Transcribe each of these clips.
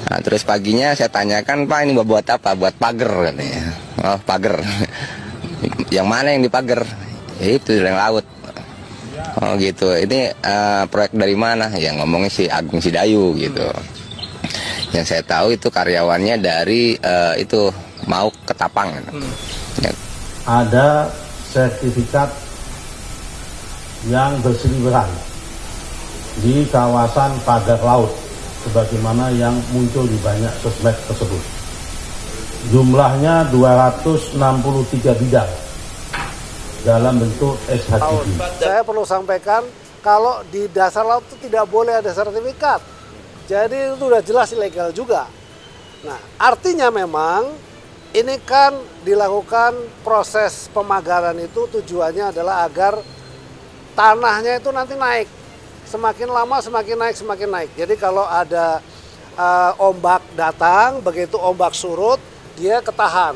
Nah, terus paginya saya tanyakan, Pak ini buat apa? Buat pagar katanya. Oh pagar. Yang mana yang dipagar? Ya, itu yang laut. Oh gitu. Ini proyek dari mana? Yang ngomongnya si Agung Sidayu gitu. Yang saya tahu itu karyawannya dari itu mau Ketapang. Ya. Ada sertifikat yang berseliweran di kawasan pagar laut, sebagaimana yang muncul di banyak sosmed tersebut. Jumlahnya 263 bidang dalam bentuk SHGB. Saya perlu sampaikan kalau di dasar laut itu tidak boleh ada sertifikat. Jadi itu udah jelas ilegal juga. Nah, artinya memang ini kan dilakukan proses pemagaran itu tujuannya adalah agar tanahnya itu nanti naik. Semakin lama semakin naik, semakin naik. Jadi kalau ada ombak datang, begitu ombak surut, dia ketahan.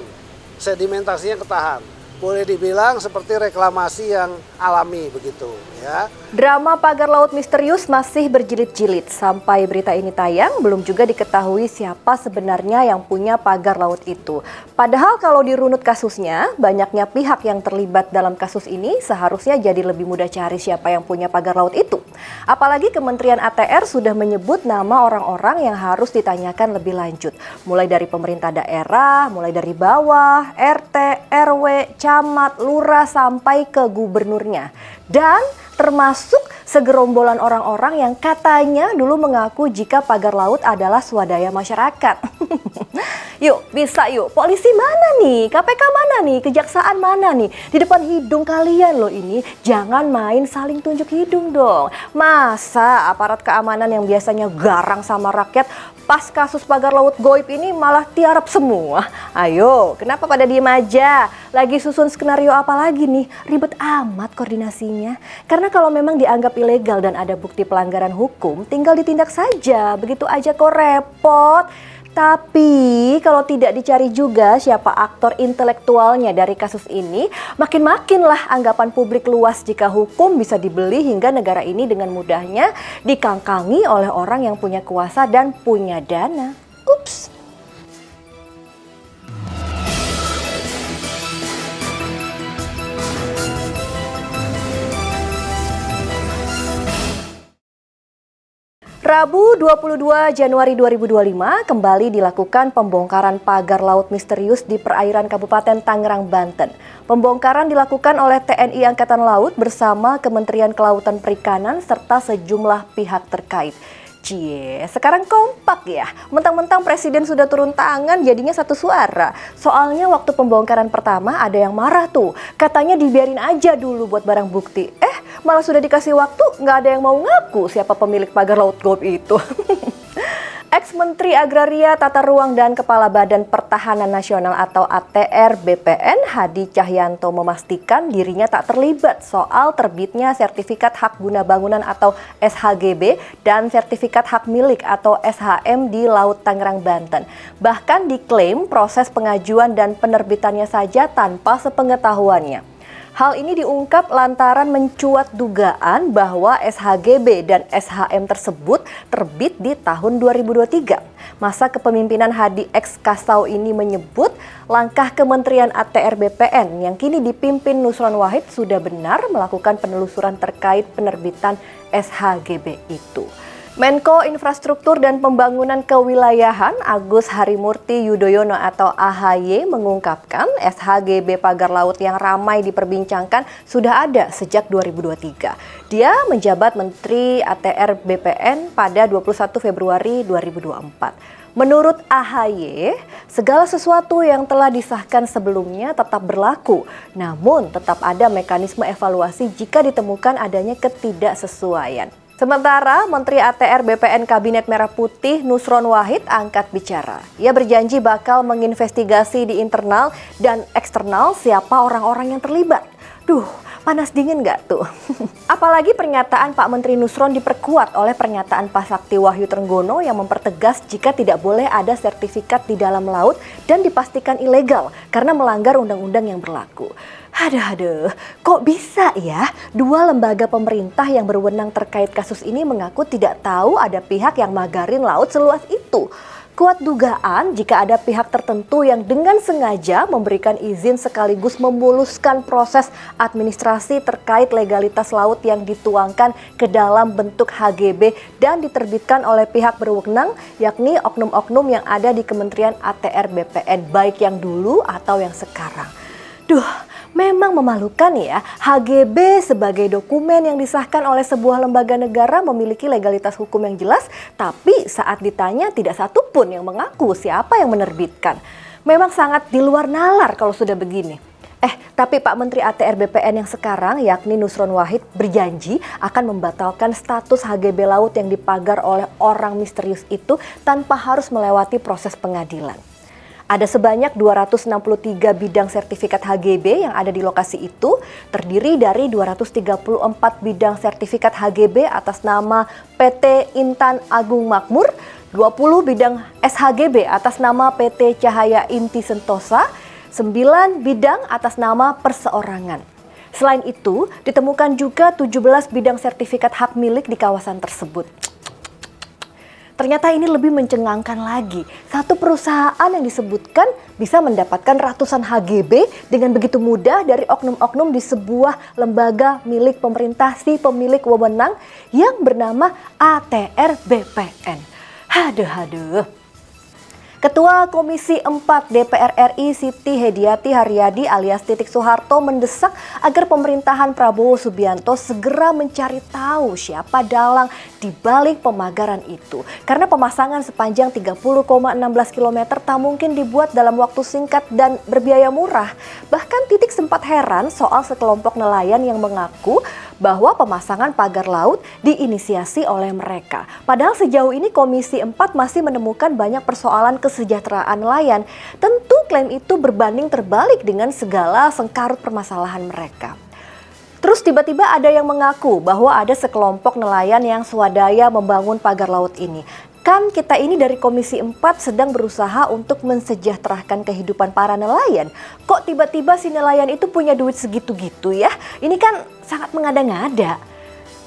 Sedimentasinya ketahan. Boleh dibilang seperti reklamasi yang alami begitu ya. Drama pagar laut misterius masih berjilid-jilid. Sampai berita ini tayang, belum juga diketahui siapa sebenarnya yang punya pagar laut itu. Padahal kalau dirunut kasusnya, banyaknya pihak yang terlibat dalam kasus ini seharusnya jadi lebih mudah cari siapa yang punya pagar laut itu. Apalagi Kementerian ATR sudah menyebut nama orang-orang yang harus ditanyakan lebih lanjut. Mulai dari pemerintah daerah, mulai dari bawah, RT, RW, camat, lurah, sampai ke gubernurnya. Dan termasuk segerombolan orang-orang yang katanya dulu mengaku jika pagar laut adalah swadaya masyarakat. Yuk, bisa yuk. Polisi mana nih? KPK mana nih? Kejaksaan mana nih? Di depan hidung kalian loh ini. Jangan main saling tunjuk hidung dong. Masa aparat keamanan yang biasanya garang sama rakyat pas kasus pagar laut goib ini malah tiarap semua? Ayo, kenapa pada diem aja? Lagi susun skenario apa lagi nih? Ribet amat koordinasinya. Karena kalau memang dianggap ilegal dan ada bukti pelanggaran hukum, tinggal ditindak saja. Begitu aja kok repot. Tapi kalau tidak dicari juga siapa aktor intelektualnya dari kasus ini, makin-makinlah anggapan publik luas jika hukum bisa dibeli hingga negara ini dengan mudahnya dikangkangi oleh orang yang punya kuasa dan punya dana. Ups. Rabu 22 Januari 2025 kembali dilakukan pembongkaran pagar laut misterius di perairan Kabupaten Tangerang, Banten. Pembongkaran dilakukan oleh TNI Angkatan Laut bersama Kementerian Kelautan Perikanan serta sejumlah pihak terkait. Cie, sekarang kompak ya. Mentang-mentang presiden sudah turun tangan jadinya satu suara. Soalnya waktu pembongkaran pertama ada yang marah tuh. Katanya dibiarin aja dulu buat barang bukti. Malah sudah dikasih waktu nggak ada yang mau ngaku siapa pemilik pagar laut goib itu. Ex-Menteri Agraria, Tata Ruang dan Kepala Badan Pertahanan Nasional atau ATR BPN Hadi Cahyanto memastikan dirinya tak terlibat soal terbitnya sertifikat hak guna bangunan atau SHGB dan sertifikat hak milik atau SHM di Laut Tangerang, Banten. Bahkan diklaim proses pengajuan dan penerbitannya saja tanpa sepengetahuannya. Hal ini diungkap lantaran mencuat dugaan bahwa SHGB dan SHM tersebut terbit di tahun 2023. Masa kepemimpinan Hadi X Kasau ini menyebut langkah Kementerian ATR BPN yang kini dipimpin Nusron Wahid sudah benar melakukan penelusuran terkait penerbitan SHGB itu. Menko Infrastruktur dan Pembangunan Kewilayahan Agus Harimurti Yudhoyono atau AHY mengungkapkan SHGB pagar laut yang ramai diperbincangkan sudah ada sejak 2023. Dia menjabat Menteri ATR BPN pada 21 Februari 2024. Menurut AHY, segala sesuatu yang telah disahkan sebelumnya tetap berlaku, namun tetap ada mekanisme evaluasi jika ditemukan adanya ketidaksesuaian. Sementara Menteri ATR BPN Kabinet Merah Putih Nusron Wahid angkat bicara. Ia berjanji bakal menginvestigasi di internal dan eksternal siapa orang-orang yang terlibat. Duh, panas dingin nggak tuh? Apalagi pernyataan Pak Menteri Nusron diperkuat oleh pernyataan Pak Sakti Wahyu Trenggono yang mempertegas jika tidak boleh ada sertifikat di dalam laut dan dipastikan ilegal karena melanggar undang-undang yang berlaku. Aduh, kok bisa ya dua lembaga pemerintah yang berwenang terkait kasus ini mengaku tidak tahu ada pihak yang magarin laut seluas itu? Kuat dugaan jika ada pihak tertentu yang dengan sengaja memberikan izin sekaligus memuluskan proses administrasi terkait legalitas laut yang dituangkan ke dalam bentuk HGB dan diterbitkan oleh pihak berwenang, yakni oknum-oknum yang ada di Kementerian ATR BPN, baik yang dulu atau yang sekarang. Memang memalukan ya, HGB sebagai dokumen yang disahkan oleh sebuah lembaga negara memiliki legalitas hukum yang jelas, tapi saat ditanya tidak satupun yang mengaku siapa yang menerbitkan. Memang sangat di luar nalar kalau sudah begini. Tapi Pak Menteri ATR BPN yang sekarang, yakni Nusron Wahid, berjanji akan membatalkan status HGB laut yang dipagar oleh orang misterius itu tanpa harus melewati proses pengadilan. Ada sebanyak 263 bidang sertifikat HGB yang ada di lokasi itu, terdiri dari 234 bidang sertifikat HGB atas nama PT Intan Agung Makmur, 20 bidang SHGB atas nama PT Cahaya Inti Sentosa, 9 bidang atas nama perseorangan. Selain itu, ditemukan juga 17 bidang sertifikat hak milik di kawasan tersebut. Ternyata ini lebih mencengangkan lagi. Satu perusahaan yang disebutkan bisa mendapatkan ratusan HGB dengan begitu mudah dari oknum-oknum di sebuah lembaga milik pemerintah si pemilik wewenang yang bernama ATR BPN. Haduh. Ketua Komisi 4 DPR RI Siti Hediati Haryadi alias Titik Soeharto mendesak agar pemerintahan Prabowo Subianto segera mencari tahu siapa dalang di balik pemagaran itu. Karena pemasangan sepanjang 30,16 km tak mungkin dibuat dalam waktu singkat dan berbiaya murah. Bahkan Titik sempat heran soal sekelompok nelayan yang mengaku bahwa pemasangan pagar laut diinisiasi oleh mereka. Padahal sejauh ini Komisi 4 masih menemukan banyak persoalan kesejahteraan nelayan. Tentu klaim itu berbanding terbalik dengan segala sengkarut permasalahan mereka. Terus tiba-tiba ada yang mengaku bahwa ada sekelompok nelayan yang swadaya membangun pagar laut ini. Kan kita ini dari Komisi 4 sedang berusaha untuk mensejahterakan kehidupan para nelayan. Kok tiba-tiba si nelayan itu punya duit segitu-gitu ya? Ini kan sangat mengada-ngada.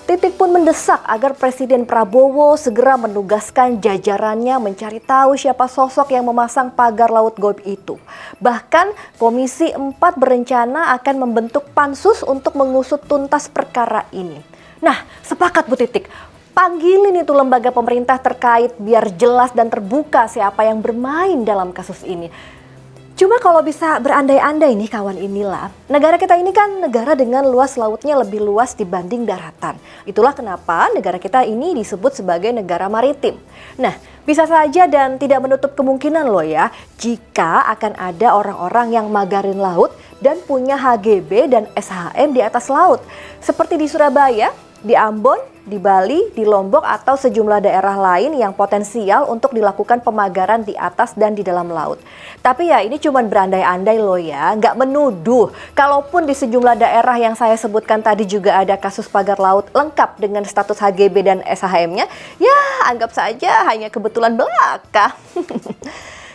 Titik pun mendesak agar Presiden Prabowo segera menugaskan jajarannya mencari tahu siapa sosok yang memasang pagar laut goib itu. Bahkan Komisi 4 berencana akan membentuk pansus untuk mengusut tuntas perkara ini. Nah, sepakat Bu Titik. Panggilin itu lembaga pemerintah terkait biar jelas dan terbuka siapa yang bermain dalam kasus ini. Cuma kalau bisa berandai-andai nih kawan inilah, negara kita ini kan negara dengan luas lautnya lebih luas dibanding daratan. Itulah kenapa negara kita ini disebut sebagai negara maritim. Nah, bisa saja dan tidak menutup kemungkinan loh ya, jika akan ada orang-orang yang magarin laut dan punya HGB dan SHM di atas laut. Seperti di Surabaya, di Ambon, di Bali, di Lombok atau sejumlah daerah lain yang potensial untuk dilakukan pemagaran di atas dan di dalam laut. Tapi ya ini cuma berandai-andai loh ya, nggak menuduh. Kalaupun di sejumlah daerah yang saya sebutkan tadi juga ada kasus pagar laut lengkap dengan status HGB dan SHM-nya, ya anggap saja hanya kebetulan belaka.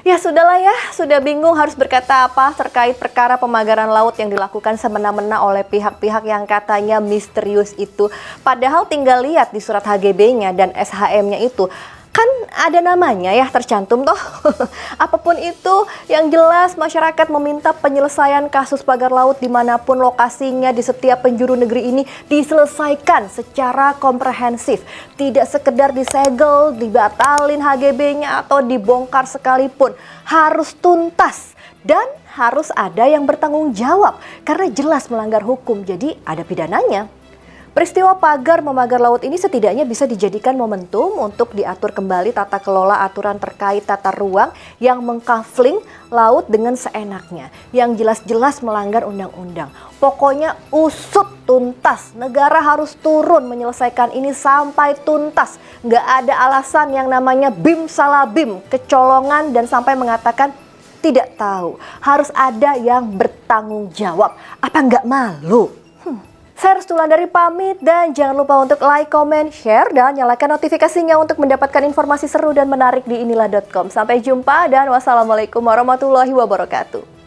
Ya sudahlah ya, sudah bingung harus berkata apa terkait perkara pemagaran laut yang dilakukan semena-mena oleh pihak-pihak yang katanya misterius itu. Padahal tinggal lihat di surat HGB-nya dan SHM-nya itu. Kan ada namanya ya tercantum toh. Apapun itu yang jelas masyarakat meminta penyelesaian kasus pagar laut dimanapun lokasinya di setiap penjuru negeri ini diselesaikan secara komprehensif. Tidak sekedar disegel, dibatalin HGB-nya atau dibongkar sekalipun. Harus tuntas dan harus ada yang bertanggung jawab karena jelas melanggar hukum jadi ada pidananya. Peristiwa pagar memagar laut ini setidaknya bisa dijadikan momentum untuk diatur kembali tata kelola aturan terkait tata ruang yang mengkafling laut dengan seenaknya, yang jelas-jelas melanggar undang-undang. Pokoknya usut tuntas, negara harus turun menyelesaikan ini sampai tuntas. Nggak ada alasan yang namanya bim salah bim, kecolongan dan sampai mengatakan tidak tahu. Harus ada yang bertanggung jawab. Apa nggak malu? Saya Restu Wulandari pamit dan jangan lupa untuk like, comment, share, dan nyalakan notifikasinya untuk mendapatkan informasi seru dan menarik di inilah.com. Sampai jumpa dan wassalamualaikum warahmatullahi wabarakatuh.